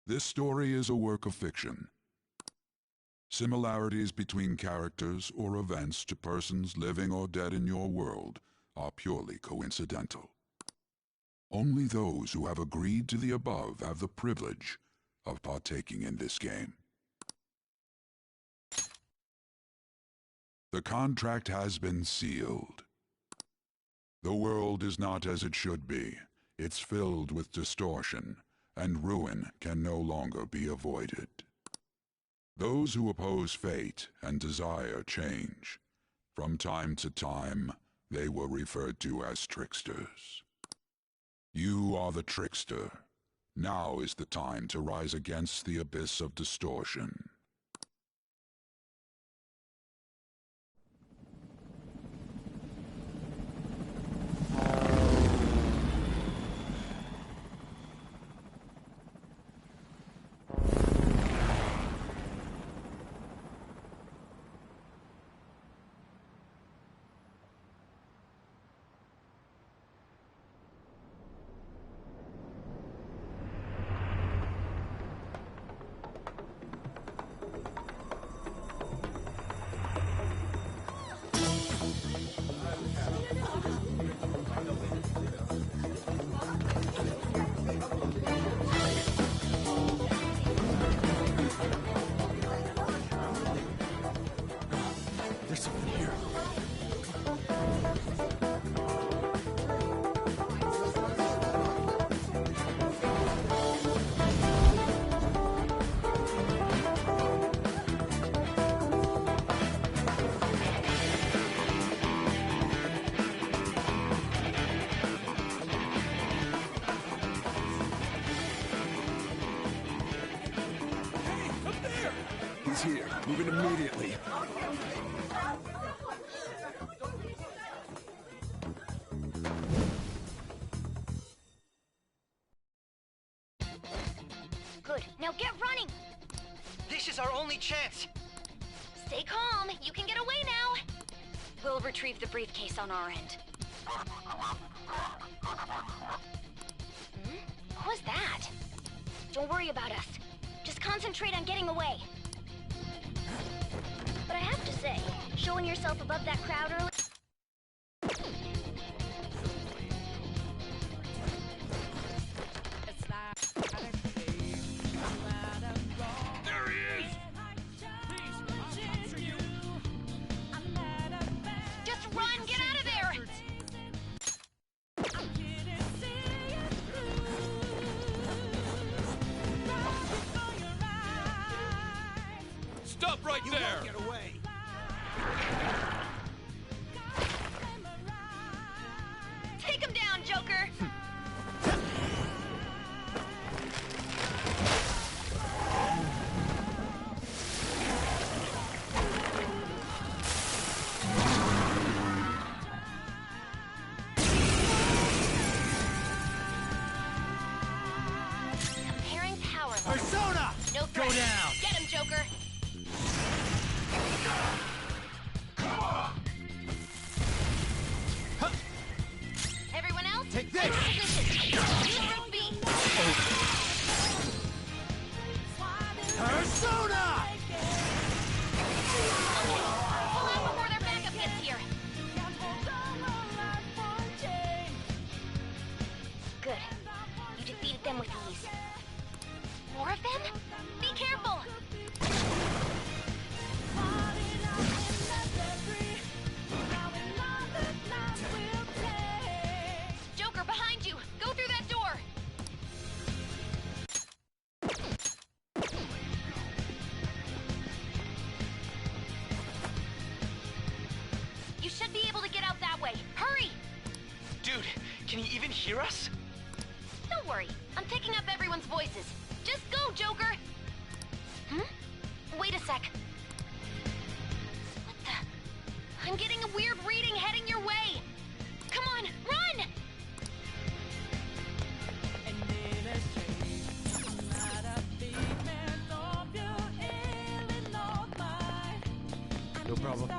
This story is a work of fiction. Similarities between characters or events to persons living or dead in your world are purely coincidental. Only those who have agreed to the above have the privilege of partaking in this game. The contract has been sealed. The world is not as it should be. It's filled with distortion, and ruin can no longer be avoided. Those who oppose fate and desire change. From time to time, they were referred to as tricksters. You are the trickster. Now is the time to rise against the abyss of distortion. There's something here. Hey, up there! He's here. Moving immediately. Good. Now get running! This is our only chance! Stay calm. You can get away now. We'll retrieve the briefcase on our end. What was that? Don't worry about us. Just concentrate on getting away. But I have to say, showing yourself above that crowd early... There he is! Just run! Get out of there! Stop right You there! won't get away! Take him down, Joker! Comparing power levels. Persona! No Go threat. down! Get him, Joker! Everyone else? Take this! Position. Use Group B. Persona! Pull out before their backup gets here. Good. You defeated them with ease. More of them? Be careful! Joker, behind you! Go through that door! You should be able to get out that way. Hurry! Dude, can he even hear us? Don't worry. I'm picking up everyone's voices. Just go, Joker! Wait a sec. What the? I'm getting a weird reading heading your way! Come on, run! No problem.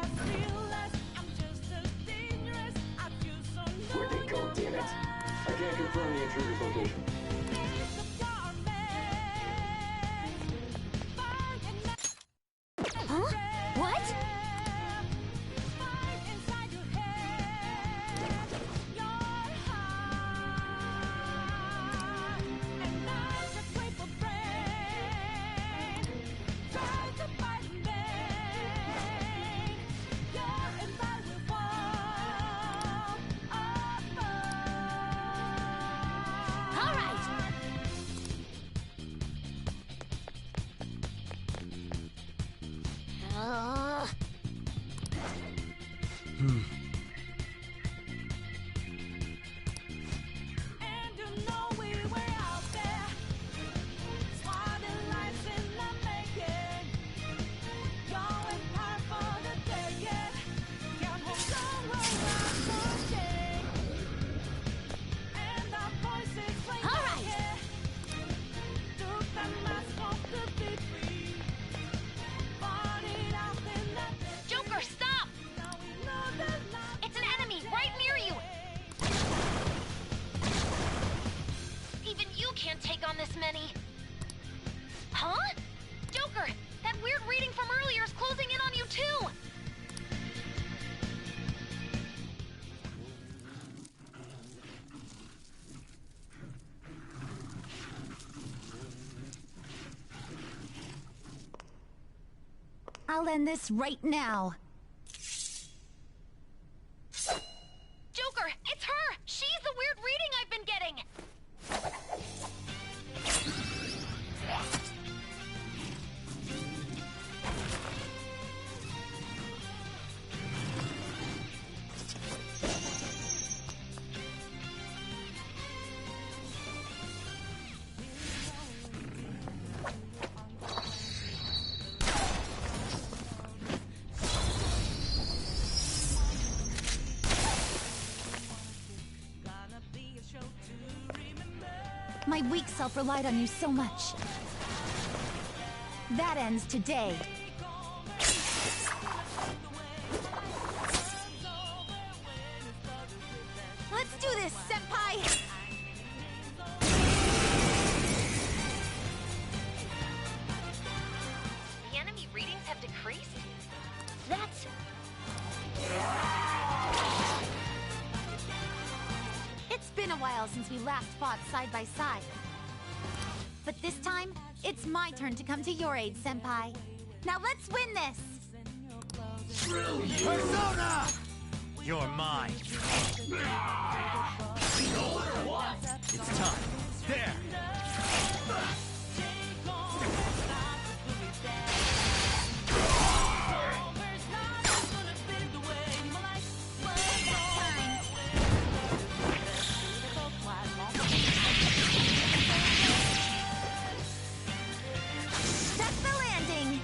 You can't take on this many. Huh? Joker, that weird reading from earlier is closing in on you too! I'll end this right now. Joker, it's her! She's the weird reading I've been getting! My weak self relied on you so much. That ends today. Let's do this, Senpai! The enemy readings have decreased? That's... It's been a while since we last fought side by side. But this time, it's my turn to come to your aid, Senpai. Now let's win this! Persona! You're mine. It's time. There! That's the landing!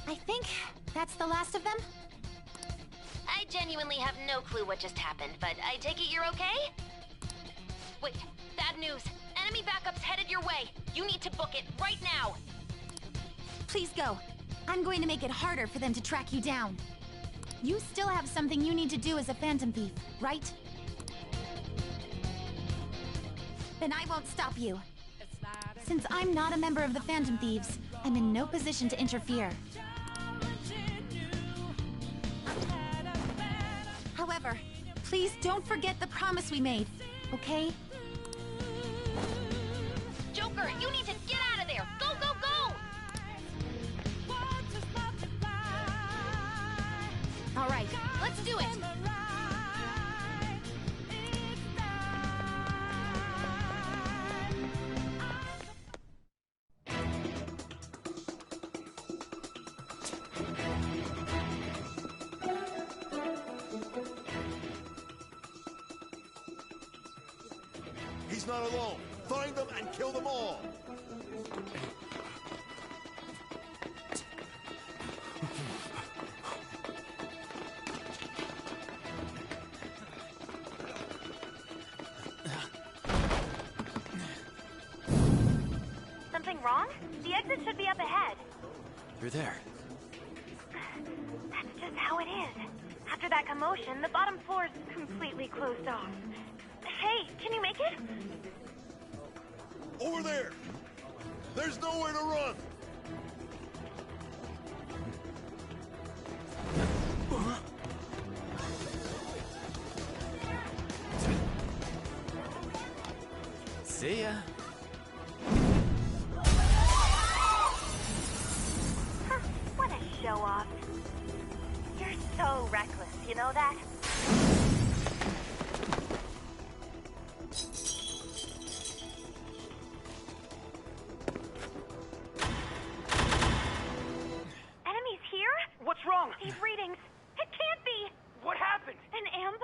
I think that's the last of them? I genuinely have no clue what just happened, but I take it you're okay? Wait, bad news. Enemy backup's headed your way. You need to book it right now. Please go. I'm going to make it harder for them to track you down. You still have something you need to do as a Phantom Thief, right? Then I won't stop you. Since I'm not a member of the Phantom Thieves, I'm in no position to interfere. However, please don't forget the promise we made, okay? Joker, you need to get out of there! Go, go, go! All right, let's do it! He's not alone. Find them and kill them all. Something wrong? The exit should be up ahead. You're there. That's just how it is. After that commotion, the bottom floor is completely closed off. Hey, can you make it? Over there! There's nowhere to run! See ya. Huh, what a show-off. You're so reckless, you know that? Enemies here? What's wrong? These readings. It can't be! What happened? An ambush?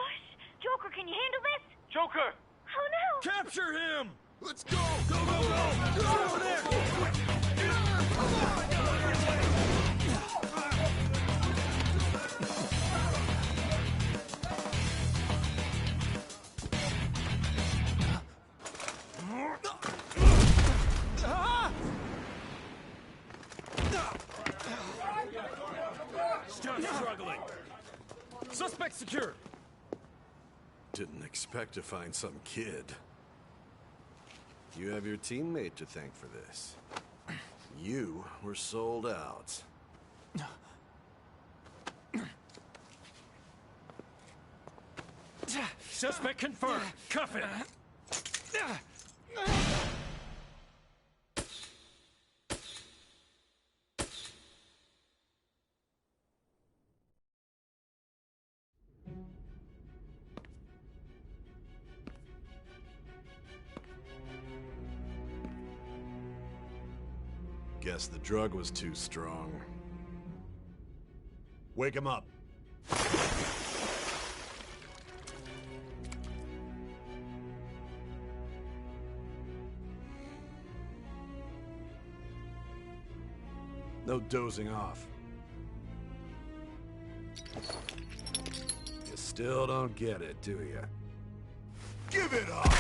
Joker, can you handle this? Joker! Oh no! Capture him! Let's go! Go, go, go! Get over there! Still struggling. Suspect secure. Didn't expect to find some kid. You have your teammate to thank for this. You were sold out. Suspect confirmed. Cuff it. Guess the drug was too strong. Wake him up. No dozing off. You still don't get it, do you? Give it up!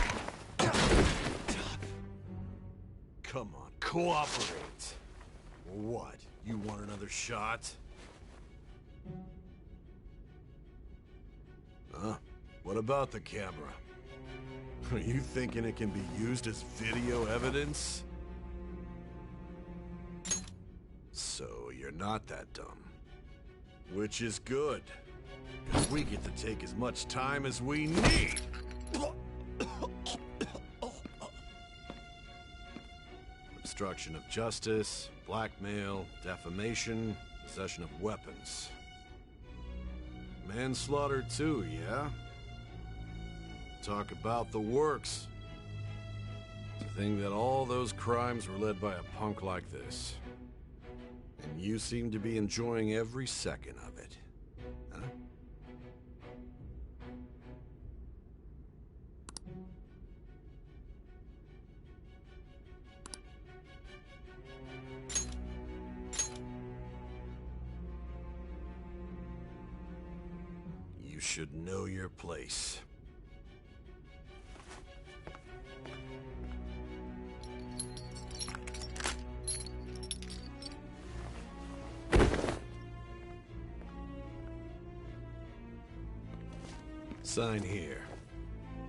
Come on, cooperate. What? You want another shot? Huh? What about the camera? Are you thinking it can be used as video evidence? So you're not that dumb. Which is good. 'Cause we get to take as much time as we need. Obstruction of justice, blackmail, defamation, possession of weapons. Manslaughter too, yeah? Talk about the works. To think that all those crimes were led by a punk like this. And you seem to be enjoying every second of it. Huh? You should know your place. Sign here.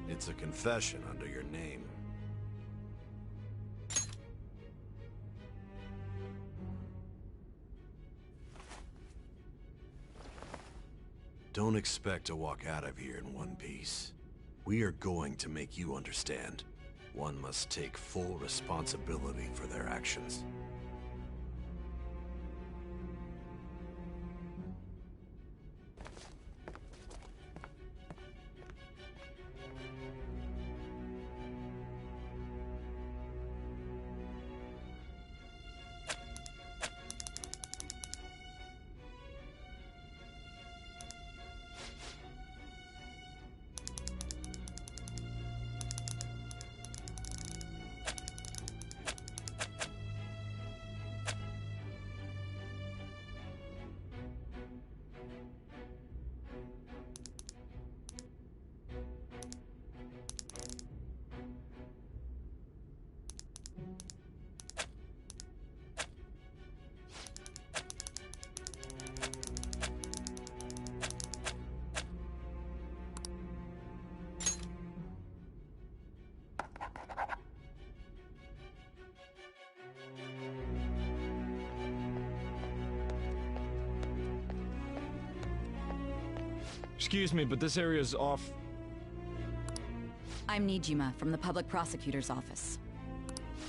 It's a confession under your name. Don't expect to walk out of here in one piece. We are going to make you understand. One must take full responsibility for their actions. Excuse me, but this area's off. I'm Nijima from the Public Prosecutor's Office.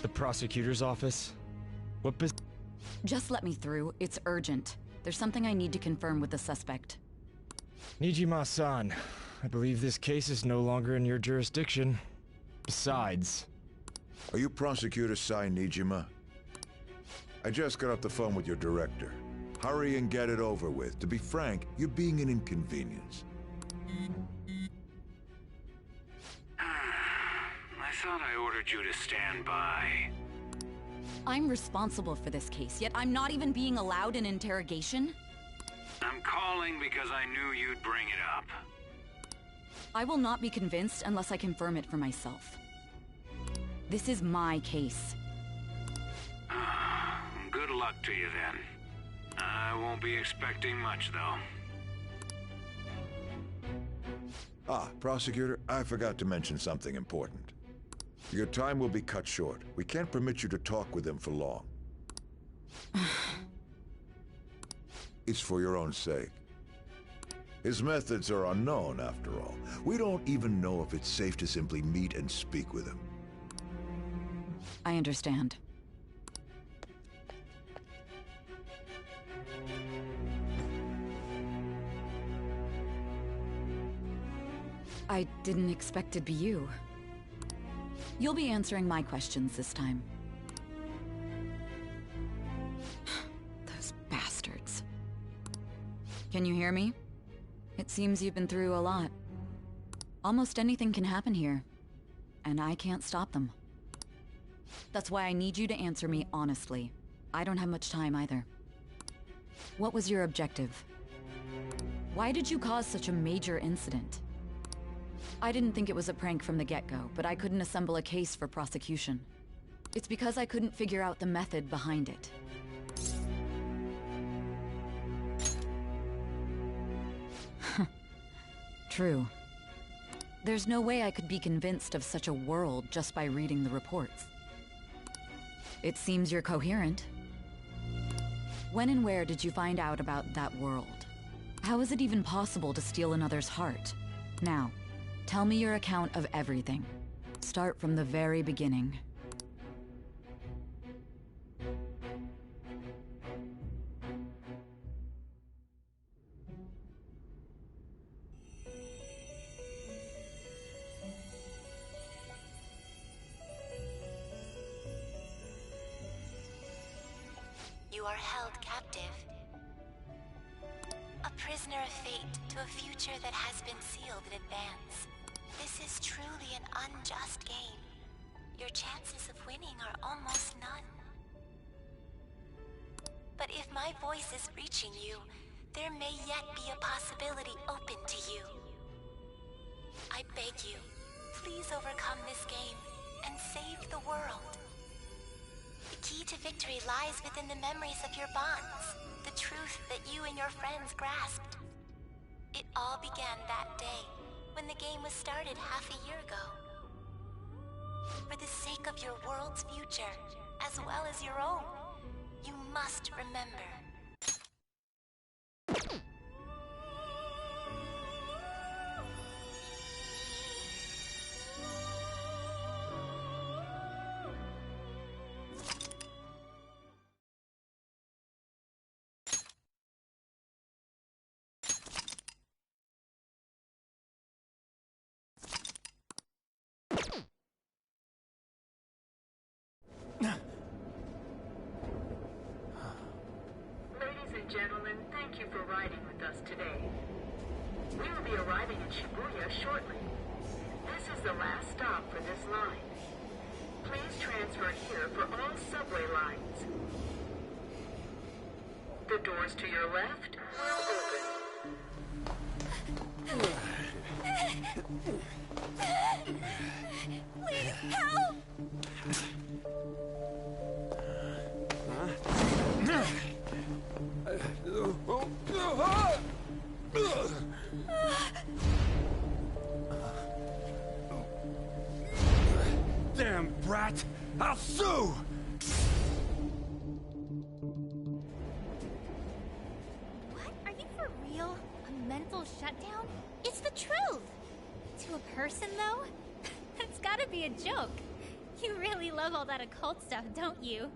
The prosecutor's office? What Just let me through. It's urgent. There's something I need to confirm with the suspect. Nijima-san, I believe this case is no longer in your jurisdiction. Besides... Are you Prosecutor Sai Nijima? I just got off the phone with your director. Hurry and get it over with. To be frank, you're being an inconvenience. I thought I ordered you to stand by. I'm responsible for this case, yet I'm not even being allowed an interrogation? I'm calling because I knew you'd bring it up. I will not be convinced unless I confirm it for myself. This is my case. Good luck to you then. I won't be expecting much, though. Prosecutor, I forgot to mention something important. Your time will be cut short. We can't permit you to talk with him for long. It's for your own sake. His methods are unknown, after all. We don't even know if it's safe to simply meet and speak with him. I understand. I didn't expect it'd be you. You'll be answering my questions this time. Those bastards. Can you hear me? It seems you've been through a lot. Almost anything can happen here, and I can't stop them. That's why I need you to answer me honestly. I don't have much time either. What was your objective? Why did you cause such a major incident? I didn't think it was a prank from the get-go, but I couldn't assemble a case for prosecution. It's because I couldn't figure out the method behind it. True. There's no way I could be convinced of such a world just by reading the reports. It seems you're coherent. When and where did you find out about that world? How is it even possible to steal another's heart? Now, tell me your account of everything. Start from the very beginning. You are held captive. A prisoner of fate to a future that has been sealed in advance. This is truly an unjust game. Your chances of winning are almost none. But if my voice is reaching you, there may yet be a possibility open to you. I beg you, please overcome this game and save the world. The key to victory lies within the memories of your bonds, the truth that you and your friends grasped. It all began that day, when the game was started half a year ago. For the sake of your world's future, as well as your own, you must remember. Gentlemen, thank you for riding with us today. We will be arriving in Shibuya shortly. This is the last stop for this line. Please transfer here for all subway lines. The doors to your left will open. Please, help! Damn brat! I'll sue! What? Are you for real? A mental shutdown? It's the truth! To a person, though? That's gotta be a joke. You really love all that occult stuff, don't you?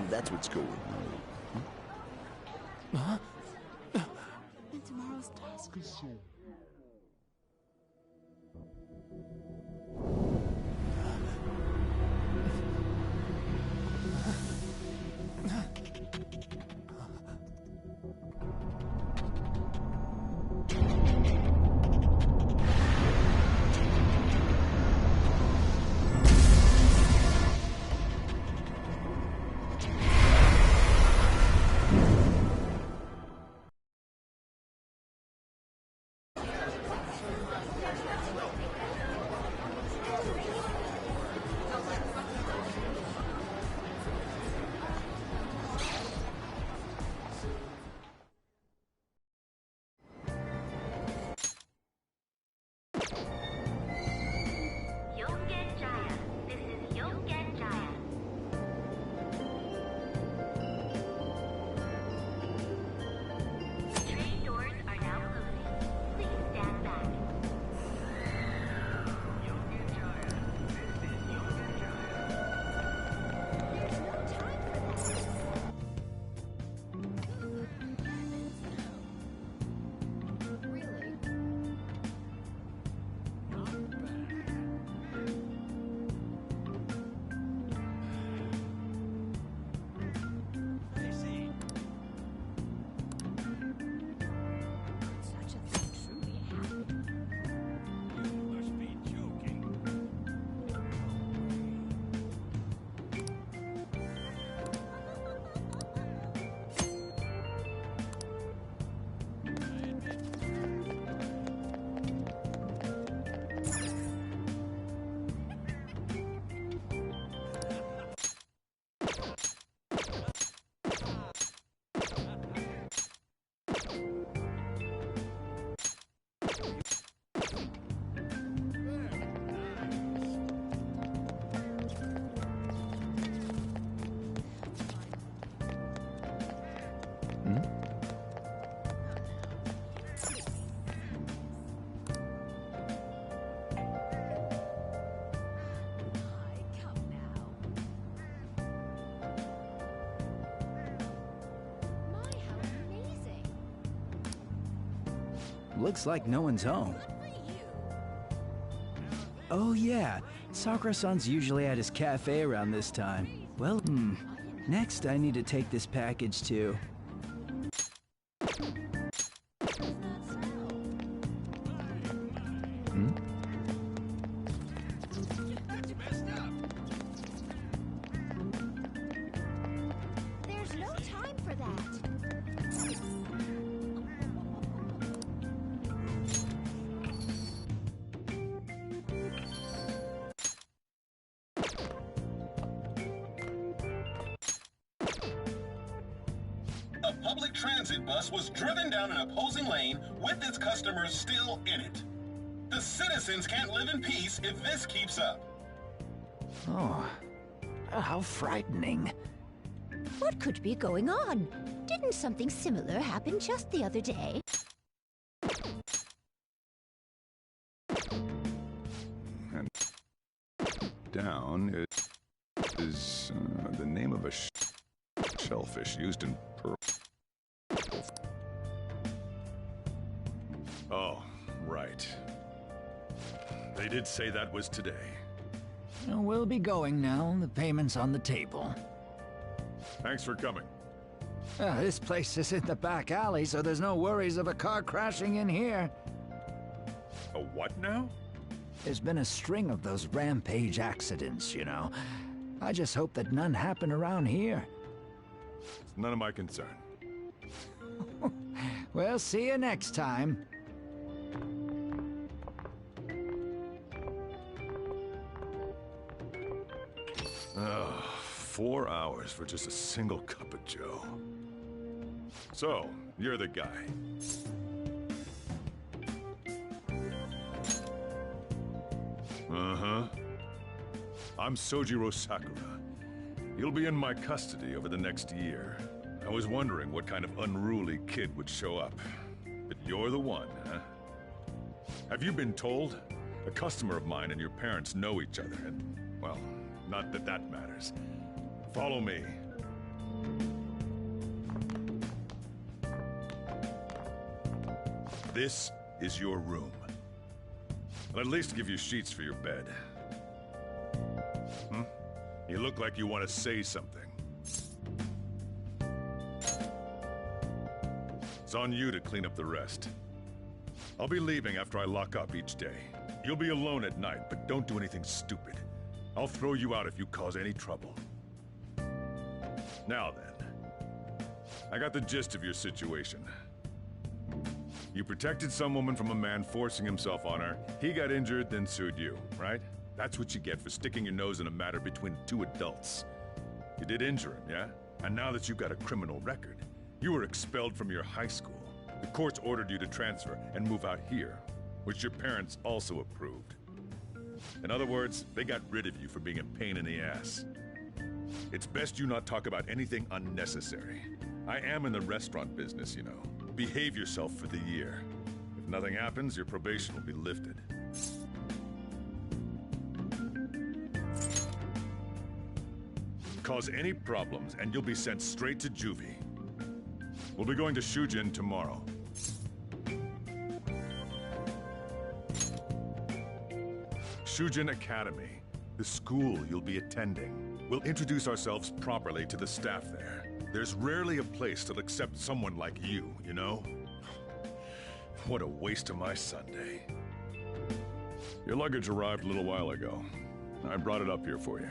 That's what's going on. Huh? And tomorrow's task is so... Looks like no one's home. Oh yeah, Sakura-san's usually at his cafe around this time. Well, next I need to take this package to... There's no time for that. A public transit bus was driven down an opposing lane with its customers still in it. The citizens can't live in peace if this keeps up. Oh, how frightening. What could be going on? Didn't something similar happen just the other day? And down is the name of a shellfish used in pearl. Oh, right. They did say that was today. We'll be going now. The payment's on the table. Thanks for coming. This place is in the back alley, so there's no worries of a car crashing in here. A what now? There's been a string of those rampage accidents, you know. I just hope that none happen around here. It's none of my concern. We'll see you next time. Oh, 4 hours for just a single cup of joe. So, you're the guy. Uh-huh. I'm Sojiro Sakura. You'll be in my custody over the next year. I was wondering what kind of unruly kid would show up. But you're the one, huh? Have you been told? A customer of mine and your parents know each other, and, well, not that that matters. Follow me. This is your room. I'll at least give you sheets for your bed. You look like you want to say something. It's on you to clean up the rest. I'll be leaving after I lock up each day. You'll be alone at night, but don't do anything stupid. I'll throw you out if you cause any trouble. Now then, I got the gist of your situation. You protected some woman from a man forcing himself on her. He got injured, then sued you, right? That's what you get for sticking your nose in a matter between two adults. You did injure him, yeah? And now that you've got a criminal record, you were expelled from your high school. The courts ordered you to transfer and move out here, which your parents also approved. In other words, they got rid of you for being a pain in the ass. It's best you not talk about anything unnecessary. I am in the restaurant business, you know. Behave yourself for the year. If nothing happens, your probation will be lifted. Cause any problems, and you'll be sent straight to juvie. We'll be going to Shujin tomorrow. Shujin Academy, the school you'll be attending. We'll introduce ourselves properly to the staff there. There's rarely a place that'll accept someone like you, you know? What a waste of my Sunday. Your luggage arrived a little while ago. I brought it up here for you.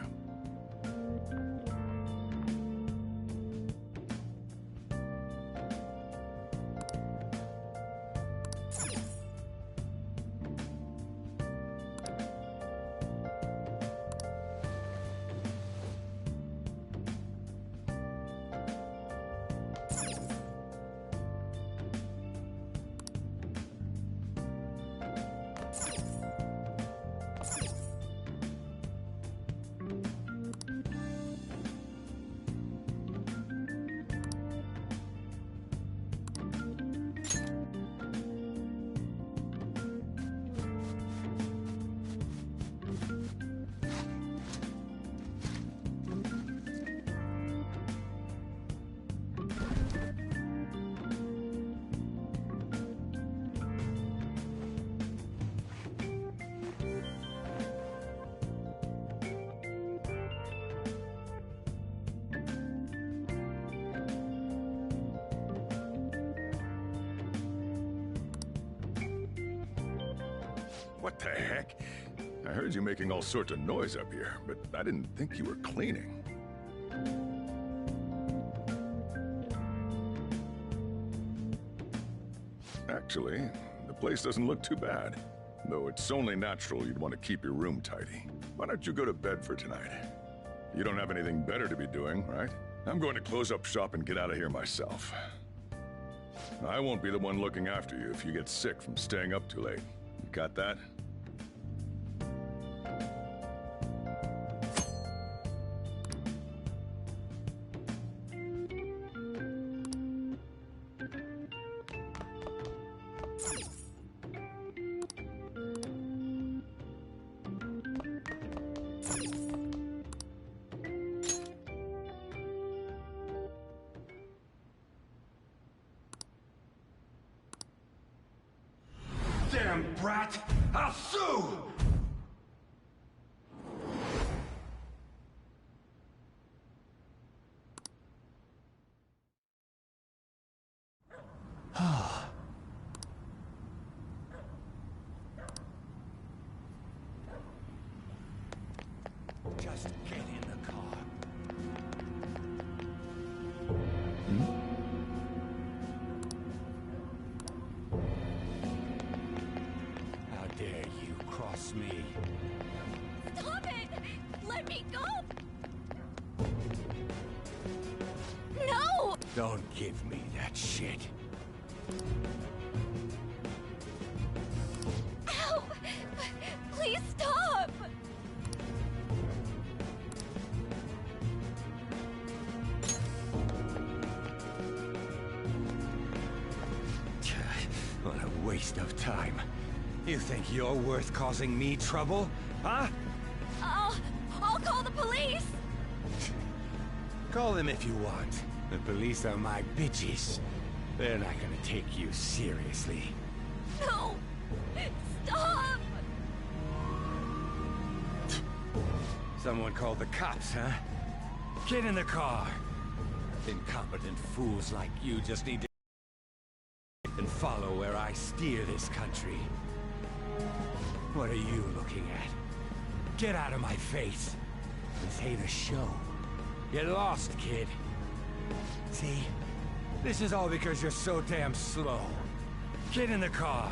What the heck? I heard you making all sorts of noise up here, but I didn't think you were cleaning. Actually, the place doesn't look too bad. Though it's only natural you'd want to keep your room tidy. Why don't you go to bed for tonight? You don't have anything better to be doing, right? I'm going to close up shop and get out of here myself. I won't be the one looking after you if you get sick from staying up too late. You got that? Damn brat! I'll sue! Just get in the car. How dare you cross me? Stop it! Let me go! No! Don't give me that shit. Ow! Please stop! What a waste of time. You think you're worth causing me trouble? Huh? I'll call the police! Call them if you want. The police are my bitches. They're not gonna take you seriously. No! Stop! Someone called the cops, huh? Get in the car. Incompetent fools like you just need to and follow where I steer this country. What are you looking at? Get out of my face. This ain't a show. Get lost, kid. See? This is all because you're so damn slow. Get in the car.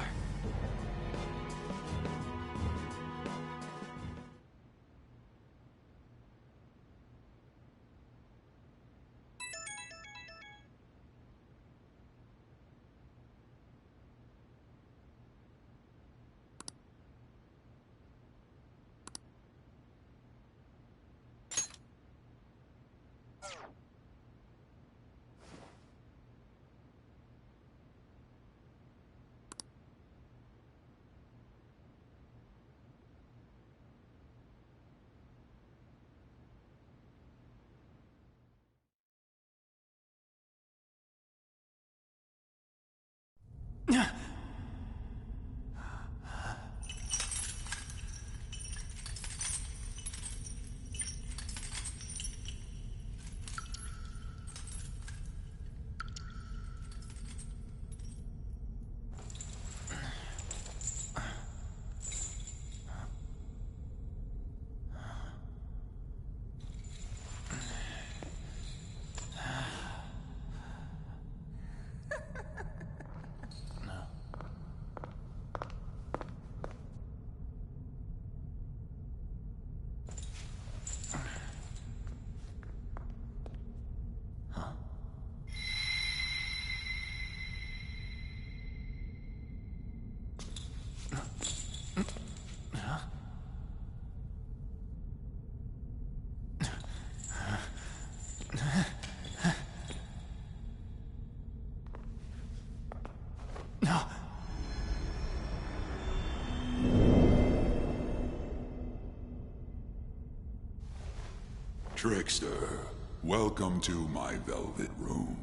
Trickster, welcome to my velvet room.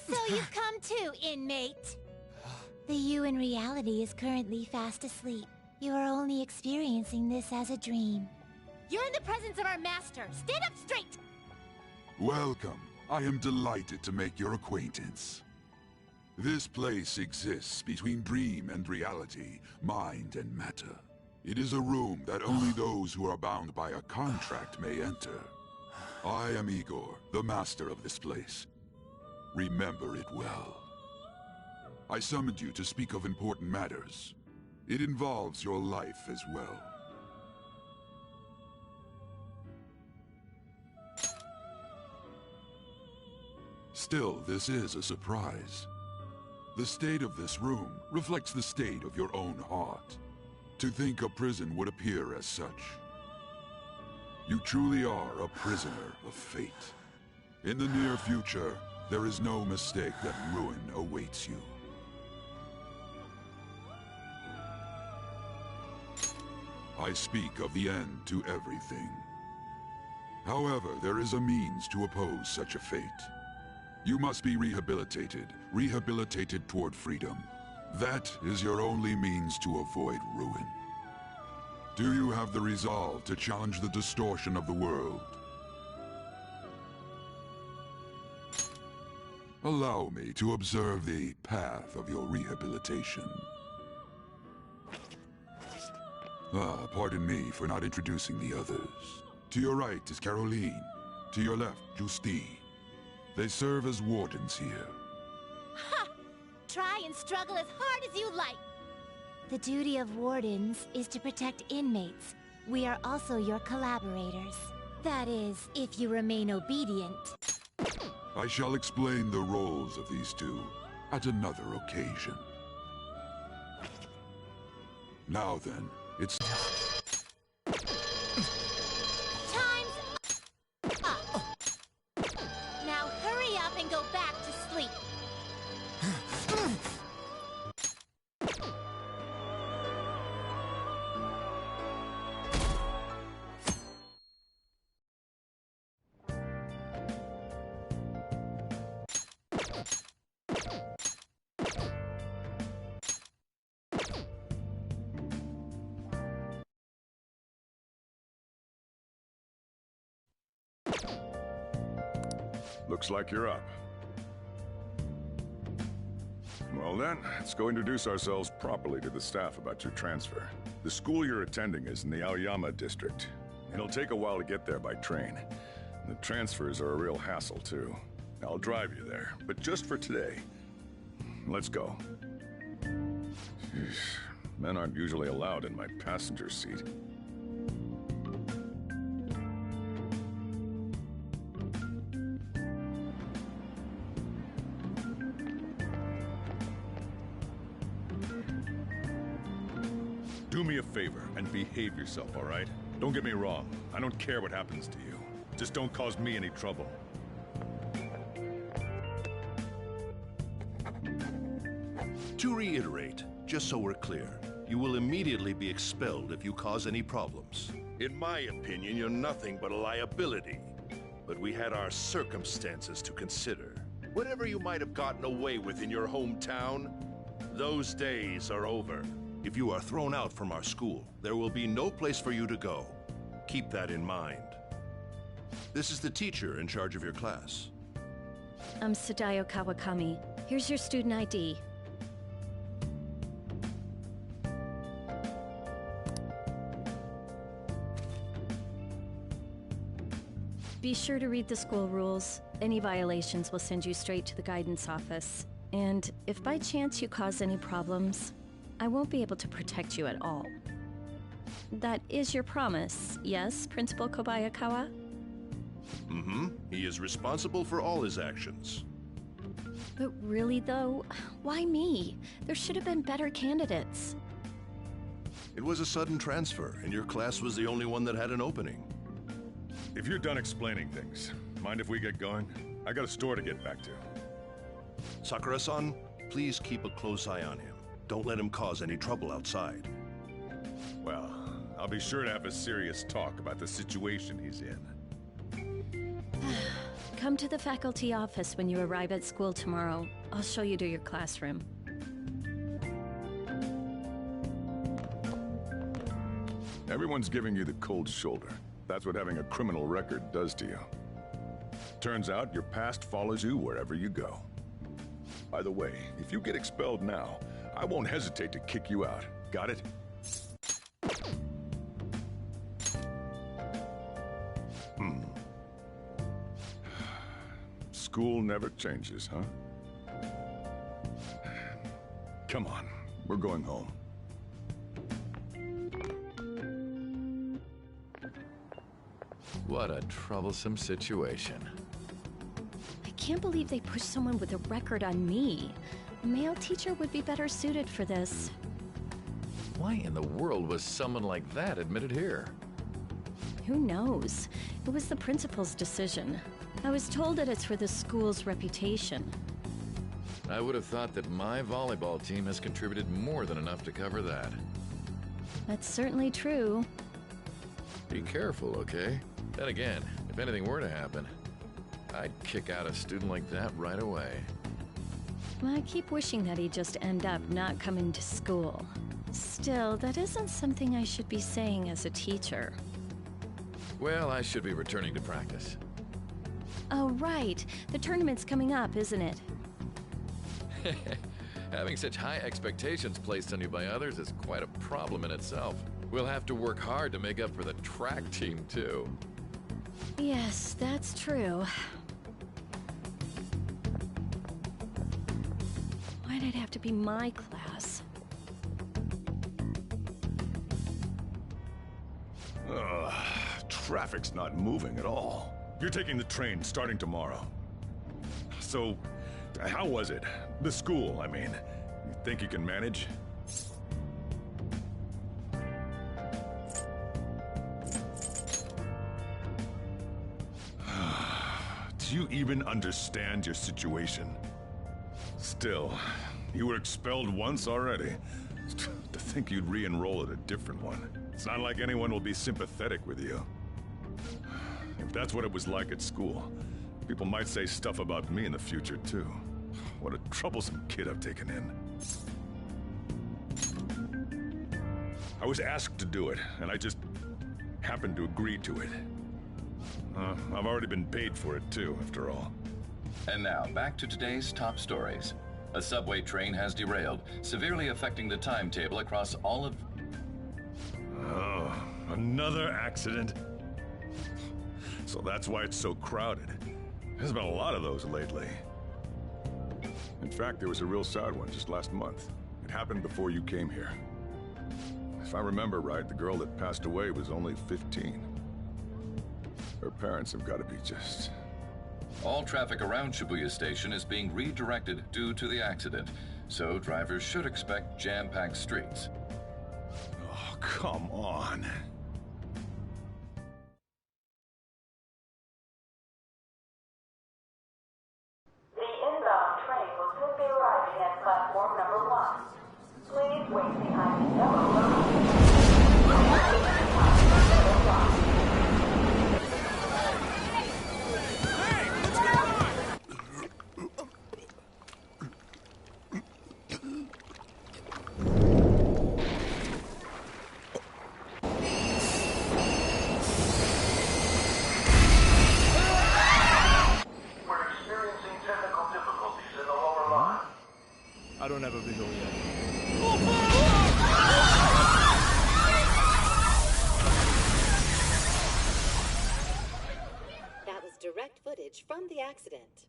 So you've come too, inmate. The you in reality is currently fast asleep. You are only experiencing this as a dream. You're in the presence of our master. Stand up straight! Welcome. I am delighted to make your acquaintance. This place exists between dream and reality, mind and matter. It is a room that only those who are bound by a contract may enter. I am Igor, the master of this place. Remember it well. I summoned you to speak of important matters. It involves your life as well. Still, this is a surprise. The state of this room reflects the state of your own heart. To think a prison would appear as such. You truly are a prisoner of fate. In the near future, there is no mistake that ruin awaits you. I speak of the end to everything. However, there is a means to oppose such a fate. You must be rehabilitated toward freedom. That is your only means to avoid ruin. Do you have the resolve to challenge the distortion of the world? Allow me to observe the path of your rehabilitation. Pardon me for not introducing the others. To your right is Caroline. To your left, Justine. They serve as wardens here. Ha! Try and struggle as hard as you like! The duty of wardens is to protect inmates. We are also your collaborators. That is, if you remain obedient. I shall explain the roles of these two at another occasion. Now then, it's... Time's up! Now hurry up and go back to sleep. Looks like you're up. Well then, let's go introduce ourselves properly to the staff about your transfer. The school you're attending is in the Aoyama district. It'll take a while to get there by train. The transfers are a real hassle too. I'll drive you there, but just for today. Let's go. Jeez, men aren't usually allowed in my passenger seat. Do me a favor and behave yourself, all right? Don't get me wrong. I don't care what happens to you. Just don't cause me any trouble. To reiterate, just so we're clear, you will immediately be expelled if you cause any problems. In my opinion, you're nothing but a liability. But we had our circumstances to consider. Whatever you might have gotten away with in your hometown, those days are over. If you are thrown out from our school, there will be no place for you to go. Keep that in mind. This is the teacher in charge of your class. I'm Sadayo Kawakami. Here's your student ID. Be sure to read the school rules. Any violations will send you straight to the guidance office. And if by chance you cause any problems, I won't be able to protect you at all. That is your promise, yes, Principal Kobayakawa? Mm-hmm. He is responsible for all his actions. But really, though, why me? There should have been better candidates. It was a sudden transfer, and your class was the only one that had an opening. If you're done explaining things, mind if we get going? I got a store to get back to. Sakura-san, please keep a close eye on him. Don't let him cause any trouble outside. Well, I'll be sure to have a serious talk about the situation he's in. Come to the faculty office when you arrive at school tomorrow. I'll show you to your classroom. Everyone's giving you the cold shoulder. That's what having a criminal record does to you. Turns out your past follows you wherever you go. By the way, if you get expelled now, I won't hesitate to kick you out. Got it? School never changes, huh? Come on, we're going home. What a troublesome situation. I can't believe they pushed someone with a record on me. A male teacher would be better suited for this. Why in the world was someone like that admitted here? Who knows? It was the principal's decision. I was told that it's for the school's reputation. I would have thought that my volleyball team has contributed more than enough to cover that. That's certainly true. Be careful, okay? Then again, if anything were to happen, I'd kick out a student like that right away. I keep wishing that he'd just end up not coming to school. Still, that isn't something I should be saying as a teacher. Well, I should be returning to practice. Oh, right. The tournament's coming up, isn't it? Having such high expectations placed on you by others is quite a problem in itself. We'll have to work hard to make up for the track team, too. Yes, that's true. Why'd it have to be my class? Traffic's not moving at all. You're taking the train starting tomorrow. So, how was it? The school, I mean. You think you can manage? Do you even understand your situation? Still, you were expelled once already. To think you'd re-enroll at a different one. It's not like anyone will be sympathetic with you. If that's what it was like at school, people might say stuff about me in the future, too. What a troublesome kid I've taken in. I was asked to do it, and I just happened to agree to it. I've already been paid for it, too, after all. And now, back to today's top stories. A subway train has derailed, severely affecting the timetable across all of... Oh, another accident? So that's why it's so crowded. There's been a lot of those lately. In fact, there was a real sad one just last month. It happened before you came here. If I remember right, the girl that passed away was only 15. Her parents have got to be just... All traffic around Shibuya Station is being redirected due to the accident, so drivers should expect jam-packed streets. Oh, come on. The inbound train will soon be arriving at platform number 1. Please wait behind the yellow line. I don't have a visual yet. That was direct footage from the accident.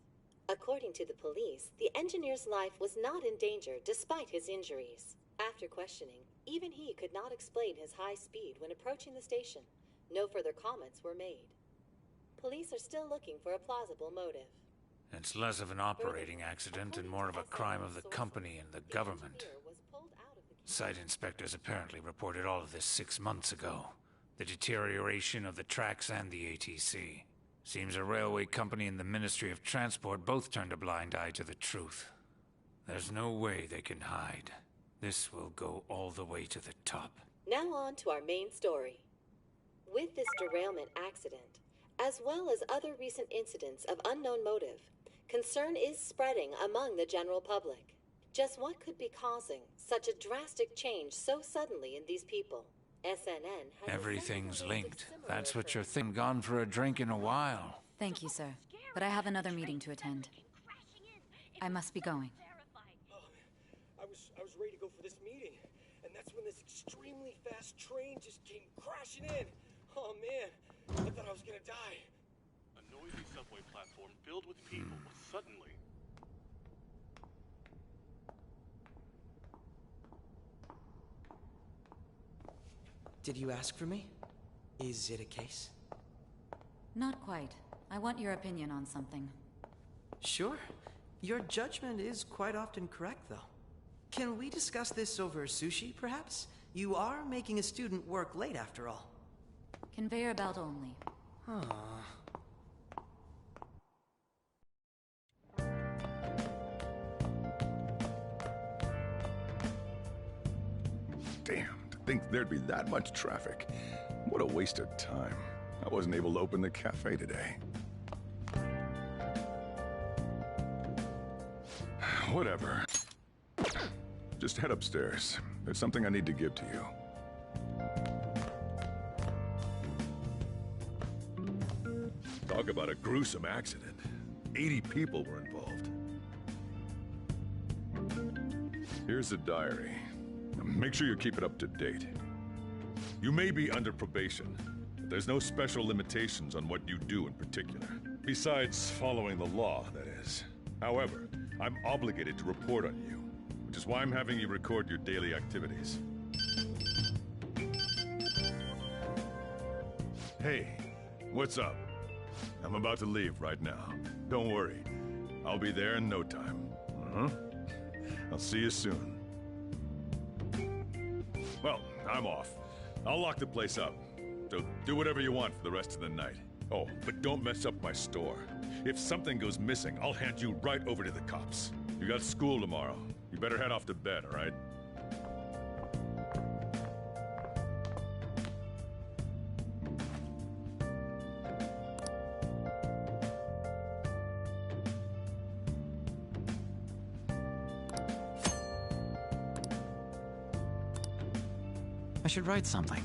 According to the police, the engineer's life was not in danger despite his injuries. After questioning, even he could not explain his high speed when approaching the station. No further comments were made. Police are still looking for a plausible motive. It's less of an operating accident and more of a crime of the company and the government. Site inspectors apparently reported all of this 6 months ago. The deterioration of the tracks and the ATC. Seems a railway company and the Ministry of Transport both turned a blind eye to the truth. There's no way they can hide. This will go all the way to the top. Now on to our main story. With this derailment accident, as well as other recent incidents of unknown motive, concern is spreading among the general public. Just what could be causing such a drastic change so suddenly in these people? SNN has... Everything's linked. That's what you're thinking. Gone for a drink in a while. Thank you, sir. but I have another meeting to attend. I must be going. I was ready to go for this meeting, and that's when this extremely fast train just came crashing in. Oh man, I thought I was gonna die. A noisy subway platform filled with people was suddenly... Did you ask for me? Is it a case? Not quite. I want your opinion on something. Sure. Your judgment is quite often correct, though. Can we discuss this over sushi, perhaps? You are making a student work late, after all. Conveyor belt only. Damn, to think there'd be that much traffic. What a waste of time. I wasn't able to open the cafe today. Whatever. Just head upstairs. There's something I need to give to you. Talk about a gruesome accident. 80 people were involved. Here's the diary. Make sure you keep it up to date. You may be under probation, but there's no special limitations on what you do in particular. Besides following the law, that is. However, I'm obligated to report on you, which is why I'm having you record your daily activities. Hey, what's up? I'm about to leave right now. Don't worry. I'll be there in no time. I'll see you soon. Well, I'm off. I'll lock the place up. So do whatever you want for the rest of the night. Oh, but don't mess up my store. If something goes missing, I'll hand you right over to the cops. You got school tomorrow. You better head off to bed, all right? I should write something.